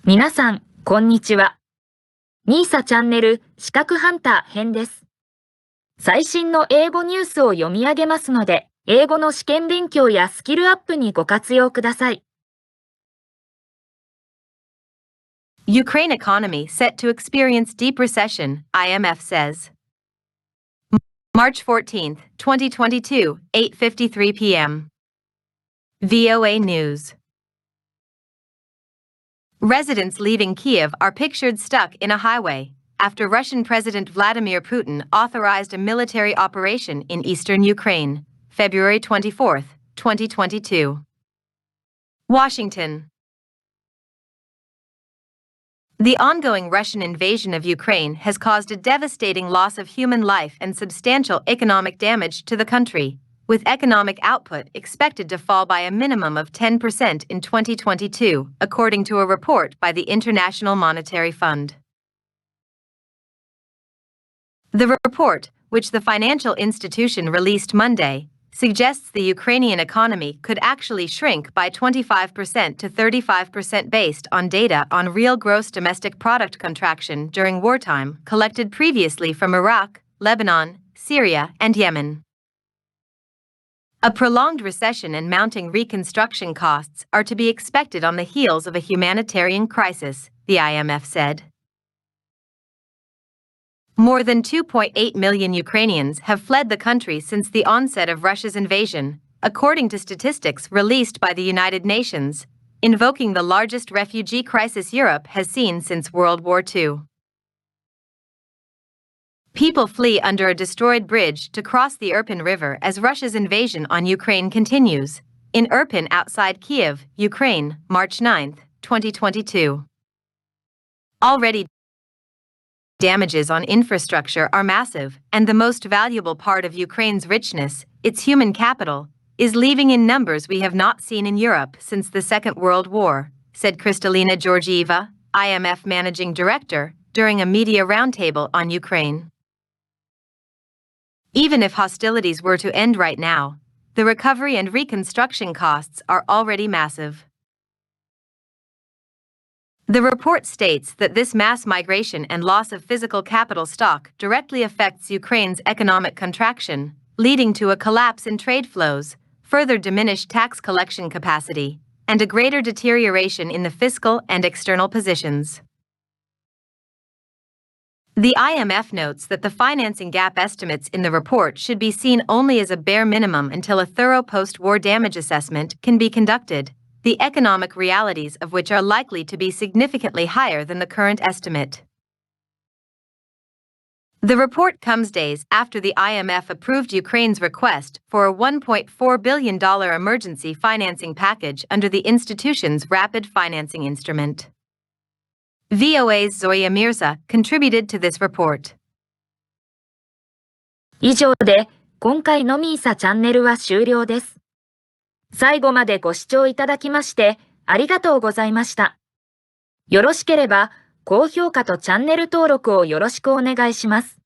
皆さん、こんにちは。みーさチャンネル資格ハンター編です。最新の英語ニュースを読み上げますので、英語の試験勉強やスキルアップにご活用ください。Ukraine economy set to experience deep recession, IMF says. March 14, 2022, 8:53 p.m. VOA News. Residents leaving Kiev are pictured stuck in a highway after Russian President Vladimir Putin authorized a military operation in eastern Ukraine, February 24, 2022. Washington. The ongoing Russian invasion of Ukraine has caused a devastating loss of human life and substantial economic damage to the country, with economic output expected to fall by a minimum of 10% in 2022, according to a report by the International Monetary Fund. The report, which the financial institution released Monday, suggests the Ukrainian economy could actually shrink by 25% to 35% based on data on real gross domestic product contraction during wartime collected previously from Iraq, Lebanon, Syria, and Yemen. A prolonged recession and mounting reconstruction costs are to be expected on the heels of a humanitarian crisis, the IMF said. More than 2.8 million Ukrainians have fled the country since the onset of Russia's invasion, according to statistics released by the United Nations, invoking the largest refugee crisis Europe has seen since World War II. People flee under a destroyed bridge to cross the Irpin River as Russia's invasion on Ukraine continues, in Irpin outside Kiev, Ukraine, March 9, 2022. Already, damages on infrastructure are massive, and the most valuable part of Ukraine's richness, its human capital, is leaving in numbers we have not seen in Europe since the Second World War, said Kristalina Georgieva, IMF Managing Director, during a media roundtable on Ukraine. Even if hostilities were to end right now, the recovery and reconstruction costs are already massive. The report states that this mass migration and loss of physical capital stock directly affects Ukraine's economic contraction, leading to a collapse in trade flows, further diminished tax collection capacity, and a greater deterioration in the fiscal and external positions. The IMF notes that the financing gap estimates in the report should be seen only as a bare minimum until a thorough post-war damage assessment can be conducted, the economic realities of which are likely to be significantly higher than the current estimate. The report comes days after the IMF approved Ukraine's request for a $1.4 billion emergency financing package under the institution's rapid financing instrument. VOA's Zoya Mirza contributed to this report. 以上で、今回のみーさチャンネルは終了です。最後までご視聴いただきまして、ありがとうございました。よろしければ、高評価とチャンネル登録をよろしくお願いします。